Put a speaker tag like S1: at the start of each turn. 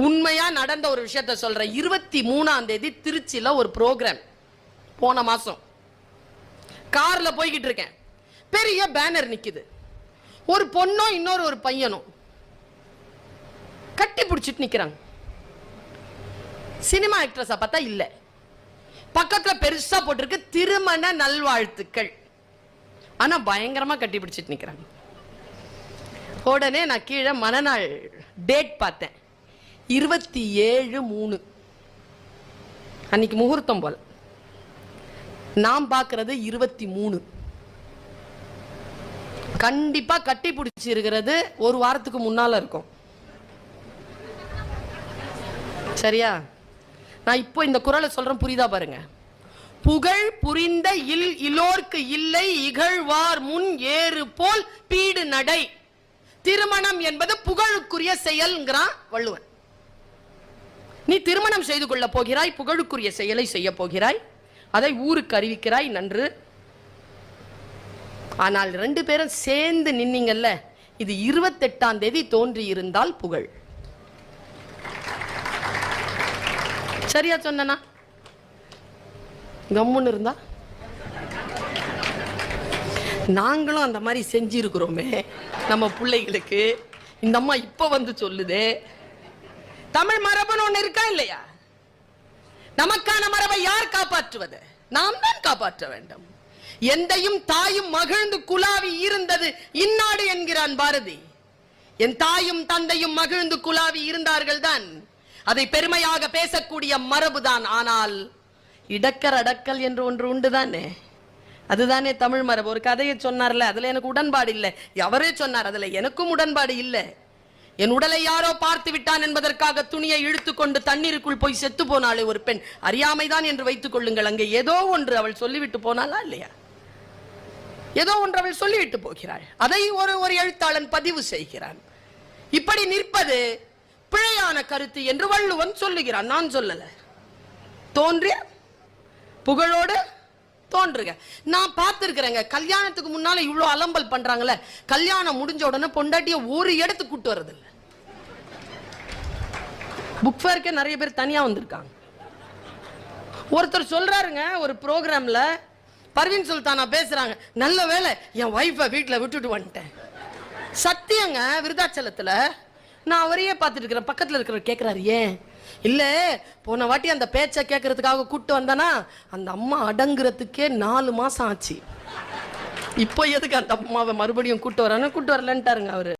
S1: உண்மையா நடந்த ஒரு விஷயத்தை சொல்றேன். 23ஆம் தேதி திருச்சியில ஒரு ப்ரோக்ராம். போன மாசம் கார்ல போய்கிட்டு இருக்கேன். பெரிய பேனர் நிக்குது. ஒரு பொண்ணும் இன்னொரு பையனும் கட்டி பிடிச்சிட்டு நிக்கிறாங்க. சினிமா ஆக்ட்ரஸா பார்த்தா இல்ல. பக்கத்துல பெருசா போட்டிருக்கு திருமண நல்வாழ்த்துக்கள். ஆனா பயங்கரமா கட்டி பிடிச்சிட்டு நிக்கிறாங்க. உடனே நான் கீழே மனநாள் டேட் பார்த்தேன். 27/3 அன்னைக்கு முகூர்த்தம் போல. நாம் பார்க்கிறது 23. கண்டிப்பா கட்டி பிடிச்சி இருக்கிறது ஒரு வாரத்துக்கு முன்னால இருக்கும். சரியா? நான் இப்போ இந்த குறளை சொல்றேன், புரியுதா பாருங்க. புகழ் புரிந்த இலோர்க்கு இல்லை இகழ்வார் முன் ஏறு போல் பீடு நடை. திருமணம் என்பது புகழுக்குரிய செயல்ங்கிறான் வள்ளுவன். நீ திருமணம் செய்து கொள்ள போகிறாய், புகழுக்குரிய செயலை செய்ய போகிறாய், அதை ஊருக்கு அறிவிக்கிறாய், நன்று. ஆனால் 2 பேரும் சேர்ந்து நின்னீங்கல்ல, இது 28ஆம் தேதி தோன்றி இருந்தால் புகழ். சரியா சொன்னா? கம்முன்னு இருந்தா நாங்களும் அந்த மாதிரி செஞ்சிருக்கிறோமே நம்ம பிள்ளைகளுக்கு. இந்த அம்மா இப்ப வந்து சொல்லுதே, தமிழ் மரபுன்னு ஒண்ணு இருக்கா இல்லையா? நமக்கான மரபை யார் காப்பாற்றுவது? நாம் தான் காப்பாற்ற வேண்டும். எந்தையும் தாயும் மகிழ்ந்து குலாவி இருந்தது இந்நாடு என்கிறான் பாரதி. என் தாயும் தந்தையும் மகிழ்ந்து குலாவி இருந்தார்கள் தான். அதை பெருமையாக பேசக்கூடிய மரபுதான். ஆனால் இடக்கர் அடக்கல் என்று ஒன்று உண்டு தானே, அதுதானே தமிழ் மரபு. ஒரு கதையை சொன்னார்ல, அதுல எனக்கு உடன்பாடு இல்லை. அவரே சொன்னார், அதுல எனக்கும் உடன்பாடு இல்லை. என் உடலை யாரோ பார்த்து விட்டான் என்பதற்காக துணியை இழுத்துக்கொண்டு தண்ணீருக்குள் போய் செத்து போனாலே ஒரு பெண், அறியாமைதான் என்று வைத்துக் கொள்ளுங்கள். அங்கே ஏதோ ஒன்று அவள் சொல்லிவிட்டு போனாலா இல்லையா? ஏதோ ஒன்று அவள் சொல்லிவிட்டு போகிறாள். அதை ஒரு எழுத்தாளன் பதிவு செய்கிறான். இப்படி நிற்பது பிழையான கருத்து என்று வள்ளுவன் சொல்லுகிறான். நான் சொல்லல. தோன்றிய புகழோடு தோன்றுங்க. நான் பார்த்திருக்கிறேங்க, கல்யாணத்துக்கு முன்னால இவ்வளவு அலம்பல் பண்றாங்கல்ல, கல்யாணம் முடிஞ்ச உடனே பொண்டாட்டிய ஒரு இடத்துக்கு கூட்டு வர்றது இல்ல. புக் ஃபேர்க்கே நிறைய பேர் தனியா வந்திருக்காங்க. ஒருத்தர் சொல்றாருங்க ஒரு ப்ரோக்ராம்ல, பர்வீன் சுல்தானா பேசுறாங்க, நல்ல வேலை என் வைஃபை வீட்டுல விட்டுட்டு வந்துட்டேன். சத்தியங்க, விருதாச்சலத்துல. நான் அவரையே பார்த்துட்டு இருக்கிறேன். பக்கத்துல இருக்கிறவர் கேட்கிறாரு, ஏன் இல்ல போன வாட்டி அந்த பேச்சை கேட்கறதுக்காக கூட்டு வந்தானா அந்த அம்மா அடங்குறதுக்கே 4 மாசம் ஆச்சு. இப்போ எதுக்கு அந்த அம்மாவை மறுபடியும் கூட்டு வரலன்ட்டாருங்க அவரு.